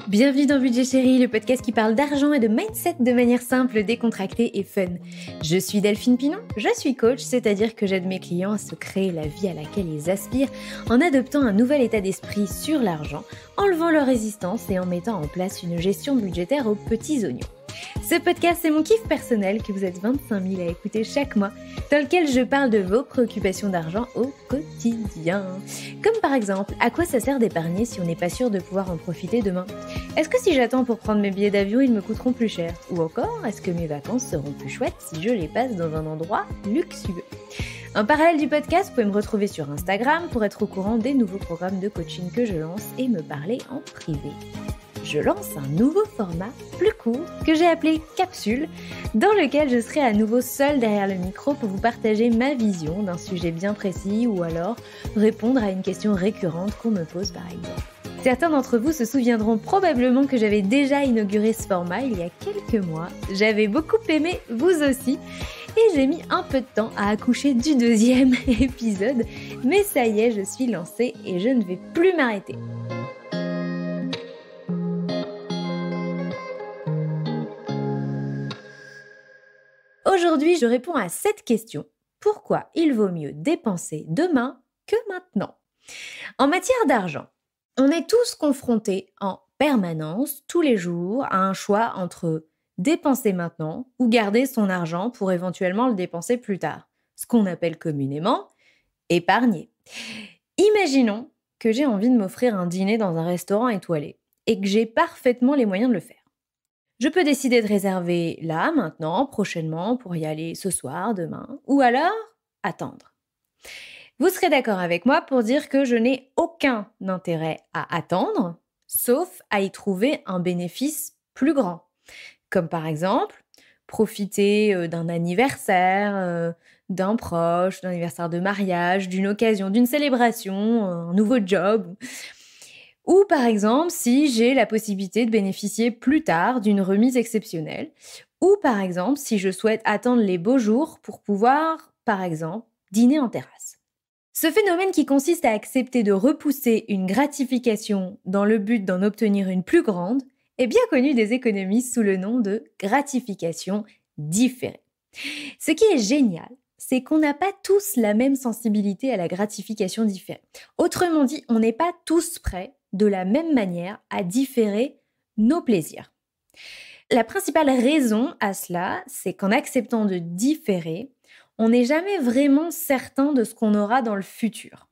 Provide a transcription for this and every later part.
Bienvenue dans Budget Chéri, le podcast qui parle d'argent et de mindset de manière simple, décontractée et fun. Je suis Delphine Pinon, je suis coach, c'est-à-dire que j'aide mes clients à se créer la vie à laquelle ils aspirent en adoptant un nouvel état d'esprit sur l'argent, en levant leur résistance et en mettant en place une gestion budgétaire aux petits oignons. Ce podcast, c'est mon kiff personnel que vous êtes 25 000 à écouter chaque mois, dans lequel je parle de vos préoccupations d'argent au quotidien. Comme par exemple, à quoi ça sert d'épargner si on n'est pas sûr de pouvoir en profiter demain ? Est-ce que si j'attends pour prendre mes billets d'avion, ils me coûteront plus cher ? Ou encore, est-ce que mes vacances seront plus chouettes si je les passe dans un endroit luxueux ? En parallèle du podcast, vous pouvez me retrouver sur Instagram pour être au courant des nouveaux programmes de coaching que je lance et me parler en privé. Je lance un nouveau format plus court que j'ai appelé Capsule, dans lequel je serai à nouveau seule derrière le micro pour vous partager ma vision d'un sujet bien précis ou alors répondre à une question récurrente qu'on me pose par exemple. Certains d'entre vous se souviendront probablement que j'avais déjà inauguré ce format il y a quelques mois. J'avais beaucoup aimé, vous aussi, et j'ai mis un peu de temps à accoucher du deuxième épisode, mais ça y est, je suis lancée et je ne vais plus m'arrêter. Aujourd'hui, je réponds à cette question. Pourquoi il vaut mieux dépenser demain que maintenant ? En matière d'argent, on est tous confrontés en permanence, tous les jours, à un choix entre dépenser maintenant ou garder son argent pour éventuellement le dépenser plus tard, ce qu'on appelle communément épargner. Imaginons que j'ai envie de m'offrir un dîner dans un restaurant étoilé et que j'ai parfaitement les moyens de le faire. Je peux décider de réserver là, maintenant, prochainement, pour y aller ce soir, demain, ou alors attendre. Vous serez d'accord avec moi pour dire que je n'ai aucun intérêt à attendre, sauf à y trouver un bénéfice plus grand. Comme par exemple, profiter d'un anniversaire, d'un proche, d'un anniversaire de mariage, d'une occasion, d'une célébration, un nouveau job. Ou par exemple, si j'ai la possibilité de bénéficier plus tard d'une remise exceptionnelle. Ou par exemple, si je souhaite attendre les beaux jours pour pouvoir, par exemple, dîner en terrasse. Ce phénomène qui consiste à accepter de repousser une gratification dans le but d'en obtenir une plus grande est bien connu des économistes sous le nom de gratification différée. Ce qui est génial, c'est qu'on n'a pas tous la même sensibilité à la gratification différée. Autrement dit, on n'est pas tous prêts de la même manière à différer nos plaisirs. La principale raison à cela, c'est qu'en acceptant de différer, on n'est jamais vraiment certain de ce qu'on aura dans le futur.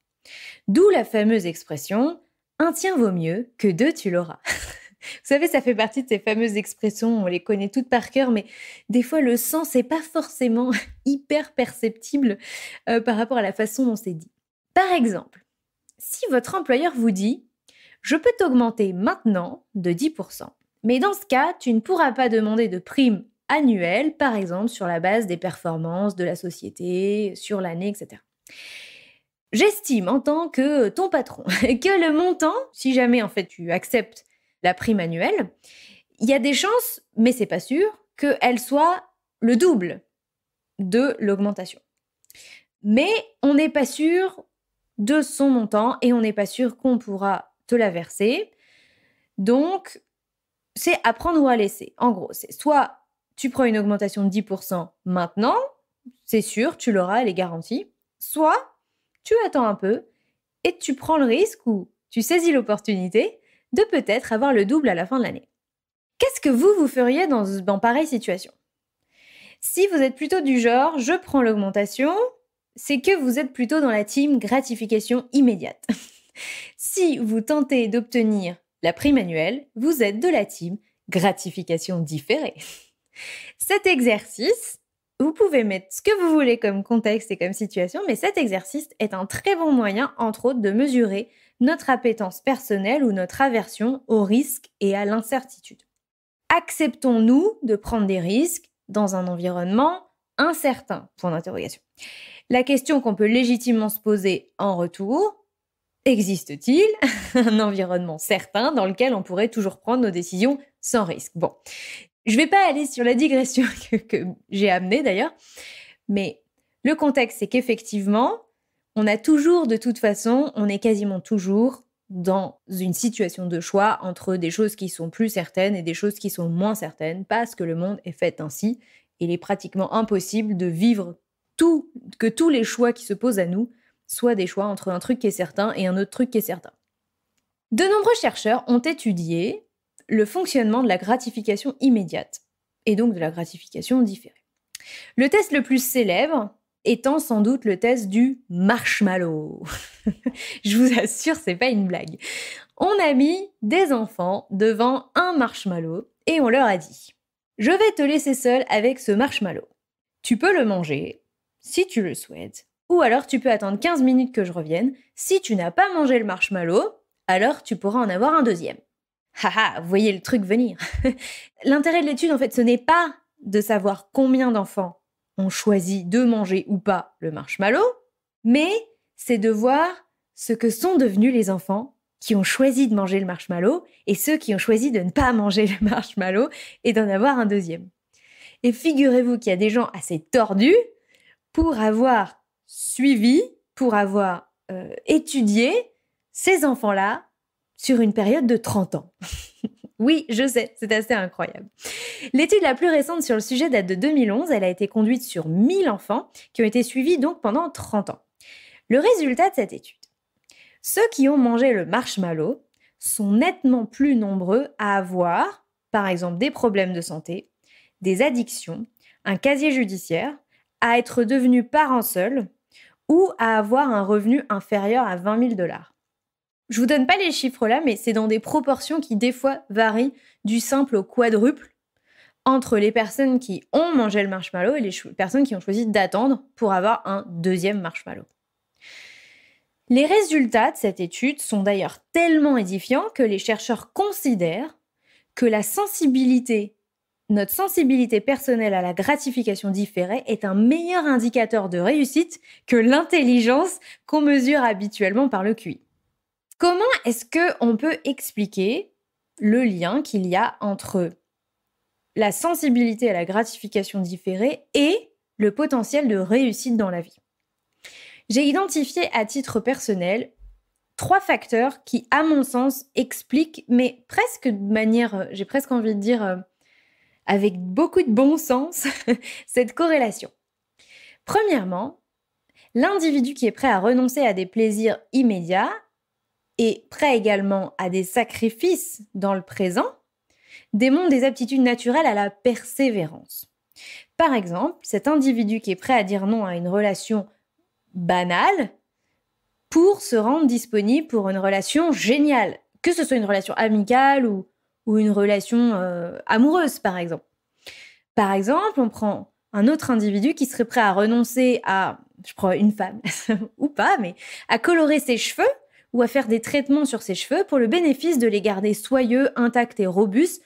D'où la fameuse expression « un tien vaut mieux que deux tu l'auras ». Vous savez, ça fait partie de ces fameuses expressions, on les connaît toutes par cœur, mais des fois le sens n'est pas forcément hyper perceptible par rapport à la façon dont c'est dit. Par exemple, si votre employeur vous dit « je peux t'augmenter maintenant de 10%, mais dans ce cas, tu ne pourras pas demander de prime annuelle, par exemple sur la base des performances de la société, sur l'année, etc. » J'estime en tant que ton patron que le montant, si jamais en fait tu acceptes la prime annuelle, il y a des chances, mais c'est pas sûr, qu'elle soit le double de l'augmentation. Mais on n'est pas sûr de son montant et on n'est pas sûr qu'on pourra te la verser. Donc, c'est à prendre ou à laisser. En gros, c'est soit tu prends une augmentation de 10% maintenant, c'est sûr, tu l'auras, elle est garantie. Soit tu attends un peu et tu prends le risque ou tu saisis l'opportunité de peut-être avoir le double à la fin de l'année. Qu'est-ce que vous feriez dans pareille situation ? Si vous êtes plutôt du genre « je prends l'augmentation », c'est que vous êtes plutôt dans la team gratification immédiate. Si vous tentez d'obtenir la prime annuelle, vous êtes de la team gratification différée. Cet exercice, vous pouvez mettre ce que vous voulez comme contexte et comme situation, mais cet exercice est un très bon moyen, entre autres, de mesurer notre appétence personnelle ou notre aversion au risque et à l'incertitude. Acceptons-nous de prendre des risques dans un environnement incertain ? Point d'interrogation. La question qu'on peut légitimement se poser en retour, existe-t-il un environnement certain dans lequel on pourrait toujours prendre nos décisions sans risque ? Bon, je ne vais pas aller sur la digression que j'ai amenée d'ailleurs, mais le contexte, c'est qu'effectivement, on a toujours, de toute façon, on est quasiment toujours dans une situation de choix entre des choses qui sont plus certaines et des choses qui sont moins certaines, parce que le monde est fait ainsi. Il est pratiquement impossible de vivre que tous les choix qui se posent à nous soient des choix entre un truc qui est certain et un autre truc qui est certain. De nombreux chercheurs ont étudié le fonctionnement de la gratification immédiate et donc de la gratification différée. Le test le plus célèbre étant sans doute le test du marshmallow. Je vous assure, c'est pas une blague. On a mis des enfants devant un marshmallow et on leur a dit « Je vais te laisser seul avec ce marshmallow. Tu peux le manger si tu le souhaites, ou alors tu peux attendre 15 minutes que je revienne. Si tu n'as pas mangé le marshmallow, alors tu pourras en avoir un deuxième. » Haha, vous voyez le truc venir. L'intérêt de l'étude, en fait, ce n'est pas de savoir combien d'enfants ont choisi de manger ou pas le marshmallow, mais c'est de voir ce que sont devenus les enfants qui ont choisi de manger le marshmallow et ceux qui ont choisi de ne pas manger le marshmallow et d'en avoir un deuxième. Et figurez-vous qu'il y a des gens assez tordus pour avoir suivi, pour avoir étudié ces enfants-là sur une période de 30 ans. Oui, je sais, c'est assez incroyable. L'étude la plus récente sur le sujet date de 2011. Elle a été conduite sur 1000 enfants qui ont été suivis donc pendant 30 ans. Le résultat de cette étude. Ceux qui ont mangé le marshmallow sont nettement plus nombreux à avoir, par exemple, des problèmes de santé, des addictions, un casier judiciaire, à être devenus parents seuls ou à avoir un revenu inférieur à 20 000 $. Je vous donne pas les chiffres là, mais c'est dans des proportions qui des fois varient du simple au quadruple entre les personnes qui ont mangé le marshmallow et les personnes qui ont choisi d'attendre pour avoir un deuxième marshmallow. Les résultats de cette étude sont d'ailleurs tellement édifiants que les chercheurs considèrent que notre sensibilité personnelle à la gratification différée est un meilleur indicateur de réussite que l'intelligence qu'on mesure habituellement par le QI. Comment est-ce qu'on peut expliquer le lien qu'il y a entre la sensibilité à la gratification différée et le potentiel de réussite dans la vie? J'ai identifié à titre personnel 3 facteurs qui, à mon sens, expliquent, mais presque de manière, j'ai presque envie de dire, avec beaucoup de bon sens, cette corrélation. Premièrement, l'individu qui est prêt à renoncer à des plaisirs immédiats et prêt également à des sacrifices dans le présent, démontre des aptitudes naturelles à la persévérance. Par exemple, cet individu qui est prêt à dire non à une relation banale pour se rendre disponible pour une relation géniale, que ce soit une relation amicale ou une relation amoureuse, par exemple. Par exemple, on prend un autre individu qui serait prêt à renoncer à, je prends une femme, ou pas, mais à colorer ses cheveux ou à faire des traitements sur ses cheveux pour le bénéfice de les garder soyeux, intacts et robustes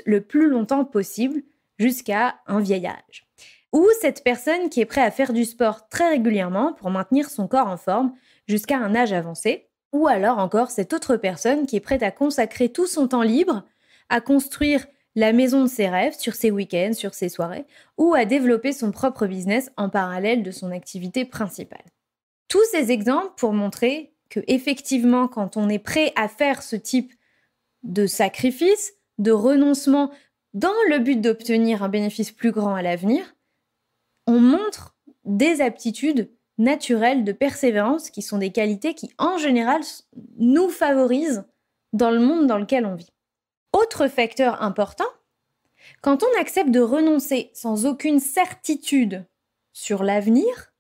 le plus longtemps possible jusqu'à un vieil âge. Ou cette personne qui est prête à faire du sport très régulièrement pour maintenir son corps en forme jusqu'à un âge avancé. Ou alors encore cette autre personne qui est prête à consacrer tout son temps libre à construire la maison de ses rêves sur ses week-ends, sur ses soirées, ou à développer son propre business en parallèle de son activité principale. Tous ces exemples pour montrer que effectivement, quand on est prêt à faire ce type de sacrifice, de renoncement dans le but d'obtenir un bénéfice plus grand à l'avenir, on montre des aptitudes naturelles de persévérance qui sont des qualités qui, en général, nous favorisent dans le monde dans lequel on vit. Autre facteur important, quand on accepte de renoncer sans aucune certitude sur l'avenir,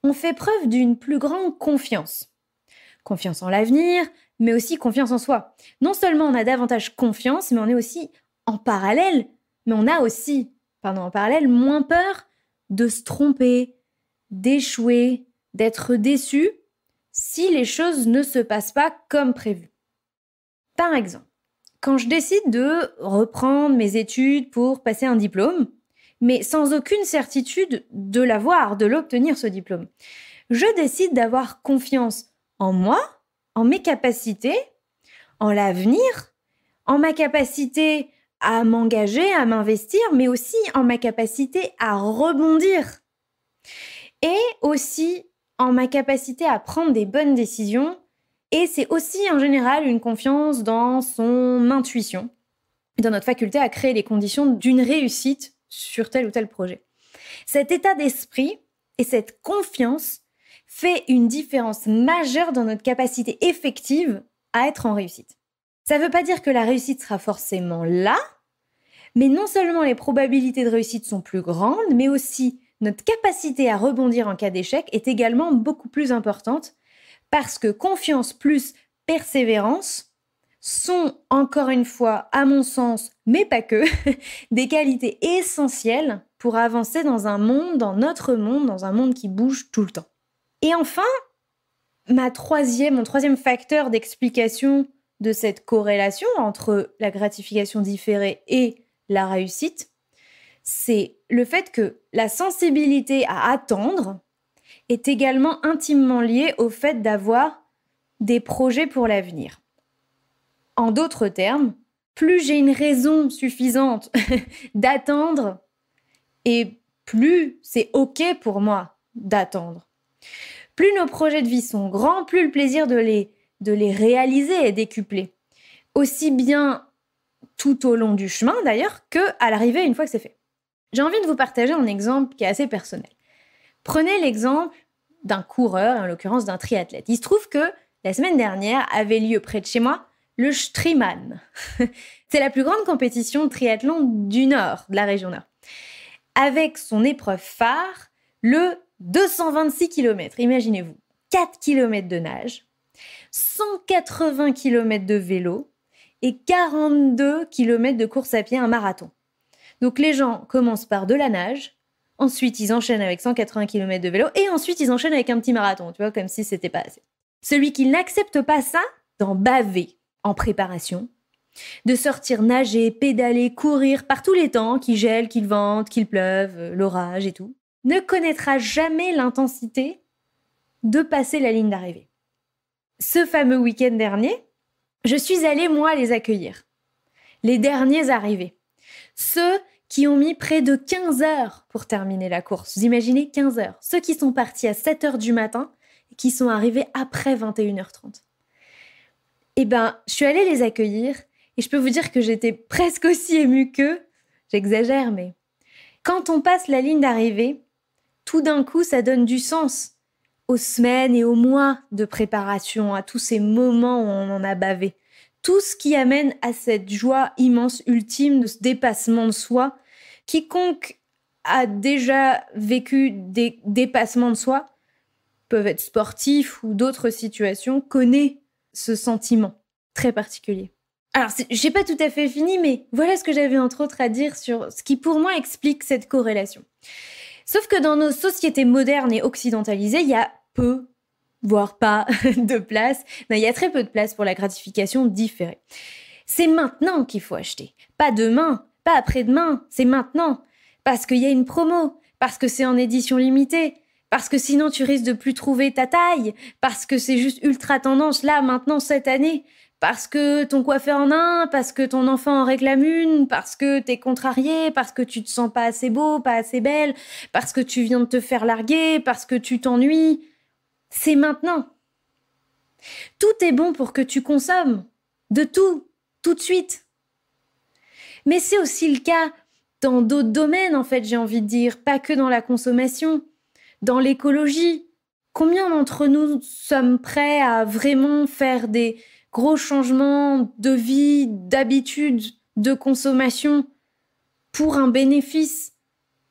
on fait preuve d'une plus grande confiance. Confiance en l'avenir, mais aussi confiance en soi. Non seulement on a davantage confiance, mais on est aussi en parallèle moins peur de se tromper, d'échouer, d'être déçu si les choses ne se passent pas comme prévu. Par exemple, quand je décide de reprendre mes études pour passer un diplôme, mais sans aucune certitude de l'avoir, de l'obtenir ce diplôme, je décide d'avoir confiance en moi, en mes capacités, en l'avenir, en ma capacité à m'engager, à m'investir, mais aussi en ma capacité à rebondir. Et aussi en ma capacité à prendre des bonnes décisions Et c'est aussi en général une confiance dans son intuition, dans notre faculté à créer les conditions d'une réussite sur tel ou tel projet. Cet état d'esprit et cette confiance fait une différence majeure dans notre capacité effective à être en réussite. Ça ne veut pas dire que la réussite sera forcément là, mais non seulement les probabilités de réussite sont plus grandes, mais aussi notre capacité à rebondir en cas d'échec est également beaucoup plus importante parce que confiance plus persévérance sont, encore une fois, à mon sens, mais pas que, des qualités essentielles pour avancer dans un monde, dans notre monde, dans un monde qui bouge tout le temps. Et enfin, mon troisième facteur d'explication de cette corrélation entre la gratification différée et la réussite, c'est le fait que la sensibilité à attendre est également intimement liée au fait d'avoir des projets pour l'avenir. En d'autres termes, plus j'ai une raison suffisante d'attendre, et plus c'est OK pour moi d'attendre. Plus nos projets de vie sont grands, plus le plaisir de les réaliser est décuplé. Aussi bien tout au long du chemin d'ailleurs qu'à l'arrivée une fois que c'est fait. J'ai envie de vous partager un exemple qui est assez personnel. Prenez l'exemple d'un coureur, en l'occurrence d'un triathlète. Il se trouve que la semaine dernière avait lieu près de chez moi le Striemann. C'est la plus grande compétition de triathlon du Nord, de la région Nord. Avec son épreuve phare, le 226 km. Imaginez-vous, 4 km de nage, 180 km de vélo et 42 km de course à pied, un marathon. Donc les gens commencent par de la nage, ensuite ils enchaînent avec 180 km de vélo et ensuite ils enchaînent avec un petit marathon, tu vois, comme si c'était pas assez. Celui qui n'accepte pas ça, d'en baver en préparation, de sortir nager, pédaler, courir par tous les temps, qu'il gèle, qu'il vente, qu'il pleuve, l'orage et tout, ne connaîtra jamais l'intensité de passer la ligne d'arrivée. Ce fameux week-end dernier, je suis allée, moi, les accueillir. Les derniers arrivés. Ceux qui ont mis près de 15 heures pour terminer la course. Vous imaginez 15 heures. Ceux qui sont partis à 7 heures du matin et qui sont arrivés après 21h30. Eh ben, je suis allée les accueillir et je peux vous dire que j'étais presque aussi émue qu'eux. J'exagère, mais quand on passe la ligne d'arrivée, tout d'un coup, ça donne du sens aux semaines et aux mois de préparation, à tous ces moments où on en a bavé. Tout ce qui amène à cette joie immense, ultime, de ce dépassement de soi. Quiconque a déjà vécu des dépassements de soi, peuvent être sportifs ou d'autres situations, connaît ce sentiment très particulier. Alors, j'ai pas tout à fait fini, mais voilà ce que j'avais entre autres à dire sur ce qui pour moi explique cette corrélation. Sauf que dans nos sociétés modernes et occidentalisées, il y a peu, voire pas, de place. Non, il y a très peu de place pour la gratification différée. C'est maintenant qu'il faut acheter. Pas demain, pas après-demain, c'est maintenant. Parce qu'il y a une promo, parce que c'est en édition limitée, parce que sinon tu risques de plus trouver ta taille, parce que c'est juste ultra tendance là, maintenant, cette année, parce que ton coiffeur en a un, parce que ton enfant en réclame une, parce que t'es contrarié, parce que tu te sens pas assez beau, pas assez belle, parce que tu viens de te faire larguer, parce que tu t'ennuies. C'est maintenant. Tout est bon pour que tu consommes. De tout de suite. Mais c'est aussi le cas dans d'autres domaines, en fait, j'ai envie de dire, pas que dans la consommation, dans l'écologie. Combien d'entre nous sommes prêts à vraiment faire des gros changements de vie, d'habitude, de consommation pour un bénéfice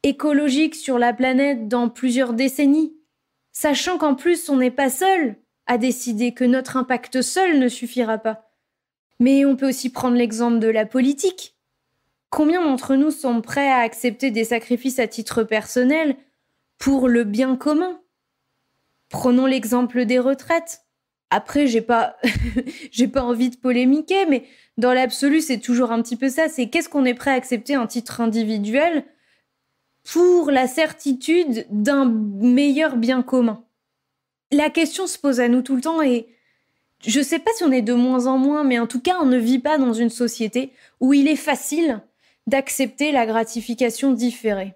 écologique sur la planète dans plusieurs décennies, sachant qu'en plus on n'est pas seul à décider, que notre impact seul ne suffira pas. Mais on peut aussi prendre l'exemple de la politique. Combien d'entre nous sont prêts à accepter des sacrifices à titre personnel pour le bien commun? Prenons l'exemple des retraites. Après, j'ai pas envie de polémiquer, mais dans l'absolu, c'est toujours un petit peu ça. C'est qu'est-ce qu'on est prêt à accepter à titre individuel pour la certitude d'un meilleur bien commun? La question se pose à nous tout le temps et je sais pas si on est de moins en moins, mais en tout cas, on ne vit pas dans une société où il est facile d'accepter la gratification différée.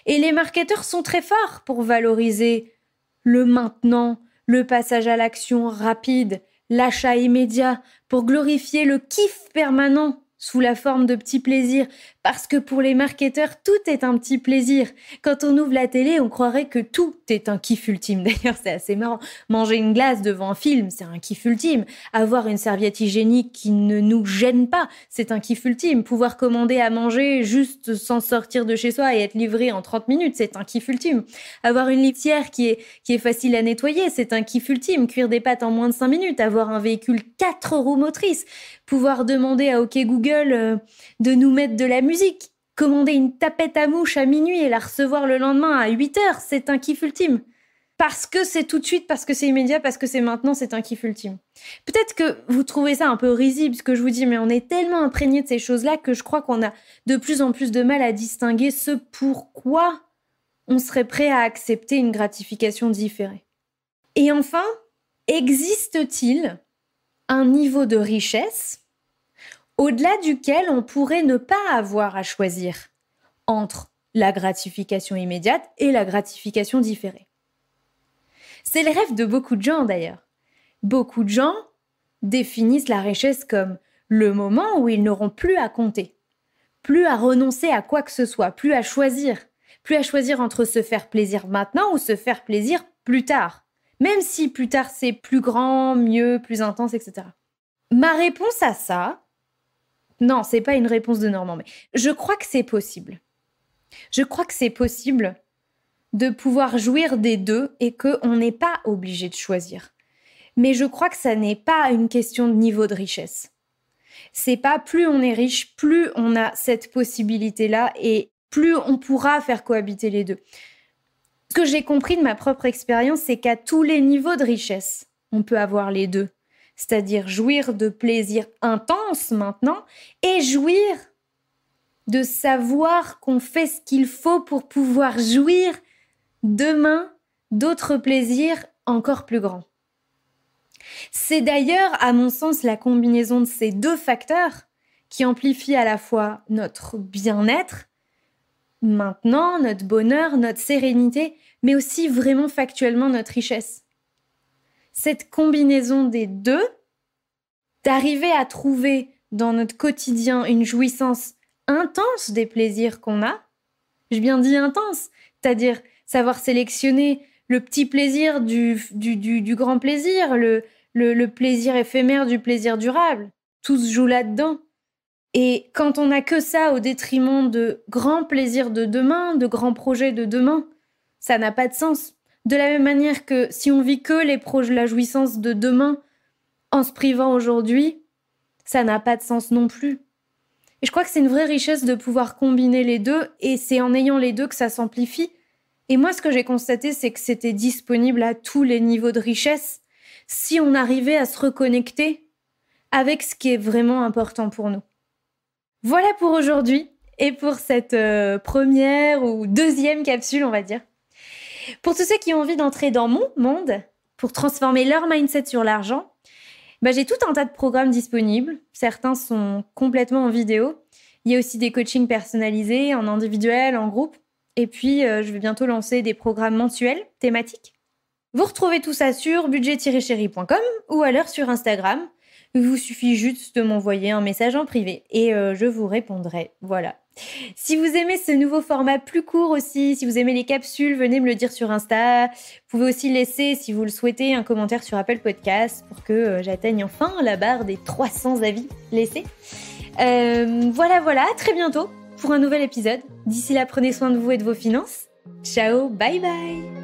Et les marketeurs sont très forts pour valoriser le maintenant, le passage à l'action rapide, l'achat immédiat, pour glorifier le kiff permanent sous la forme de petits plaisirs, parce que pour les marketeurs, tout est un petit plaisir. Quand on ouvre la télé, on croirait que tout est un kiff ultime. D'ailleurs, c'est assez marrant. Manger une glace devant un film, c'est un kiff ultime. Avoir une serviette hygiénique qui ne nous gêne pas, c'est un kiff ultime. Pouvoir commander à manger juste sans sortir de chez soi et être livré en 30 minutes, c'est un kiff ultime. Avoir une litière qui est facile à nettoyer, c'est un kiff ultime. Cuire des pâtes en moins de 5 minutes, avoir un véhicule 4 roues motrices, pouvoir demander à OK Google de nous mettre de la musique, commander une tapette à mouche à minuit et la recevoir le lendemain à 8 heures, c'est un kiff ultime. Parce que c'est tout de suite, parce que c'est immédiat, parce que c'est maintenant, c'est un kiff ultime. Peut-être que vous trouvez ça un peu risible, ce que je vous dis, mais on est tellement imprégné de ces choses-là que je crois qu'on a de plus en plus de mal à distinguer ce pourquoi on serait prêt à accepter une gratification différée. Et enfin, existe-t-il un niveau de richesse au-delà duquel on pourrait ne pas avoir à choisir entre la gratification immédiate et la gratification différée? C'est le rêve de beaucoup de gens d'ailleurs. Beaucoup de gens définissent la richesse comme le moment où ils n'auront plus à compter, plus à renoncer à quoi que ce soit, plus à choisir entre se faire plaisir maintenant ou se faire plaisir plus tard, même si plus tard c'est plus grand, mieux, plus intense, etc. Ma réponse à ça, non, c'est pas une réponse de Normand, mais je crois que c'est possible. Je crois que c'est possible de pouvoir jouir des deux et qu'on n'est pas obligé de choisir. Mais je crois que ça n'est pas une question de niveau de richesse. C'est pas plus on est riche, plus on a cette possibilité-là et plus on pourra faire cohabiter les deux. Ce que j'ai compris de ma propre expérience, c'est qu'à tous les niveaux de richesse, on peut avoir les deux. C'est-à-dire jouir de plaisir intense maintenant et jouir de savoir qu'on fait ce qu'il faut pour pouvoir jouir demain d'autres plaisirs encore plus grands. C'est d'ailleurs, à mon sens, la combinaison de ces deux facteurs qui amplifie à la fois notre bien-être, maintenant, notre bonheur, notre sérénité, mais aussi vraiment factuellement notre richesse. Cette combinaison des deux, d'arriver à trouver dans notre quotidien une jouissance intense des plaisirs qu'on a, j'ai bien dit intense, c'est-à-dire savoir sélectionner le petit plaisir du grand plaisir, le plaisir éphémère du plaisir durable. Tout se joue là-dedans. Et quand on n'a que ça au détriment de grands plaisirs de demain, de grands projets de demain, ça n'a pas de sens. De la même manière que si on vit que la jouissance de demain en se privant aujourd'hui, ça n'a pas de sens non plus. Et je crois que c'est une vraie richesse de pouvoir combiner les deux, et c'est en ayant les deux que ça s'amplifie. Et moi, ce que j'ai constaté, c'est que c'était disponible à tous les niveaux de richesse si on arrivait à se reconnecter avec ce qui est vraiment important pour nous. Voilà pour aujourd'hui et pour cette première ou deuxième capsule, on va dire. Pour tous ceux qui ont envie d'entrer dans mon monde, pour transformer leur mindset sur l'argent, j'ai tout un tas de programmes disponibles. Certains sont complètement en vidéo. Il y a aussi des coachings personnalisés, en individuel, en groupe. Et puis, je vais bientôt lancer des programmes mensuels, thématiques. Vous retrouvez tout ça sur budget-chéri.com ou alors sur Instagram. Il vous suffit juste de m'envoyer un message en privé et je vous répondrai. Voilà. Si vous aimez ce nouveau format plus court aussi, si vous aimez les capsules, venez me le dire sur Insta. Vous pouvez aussi laisser, si vous le souhaitez, un commentaire sur Apple Podcast pour que j'atteigne enfin la barre des 300 avis laissés. Voilà, à très bientôt pour un nouvel épisode. D'ici là, prenez soin de vous et de vos finances. Ciao, bye bye.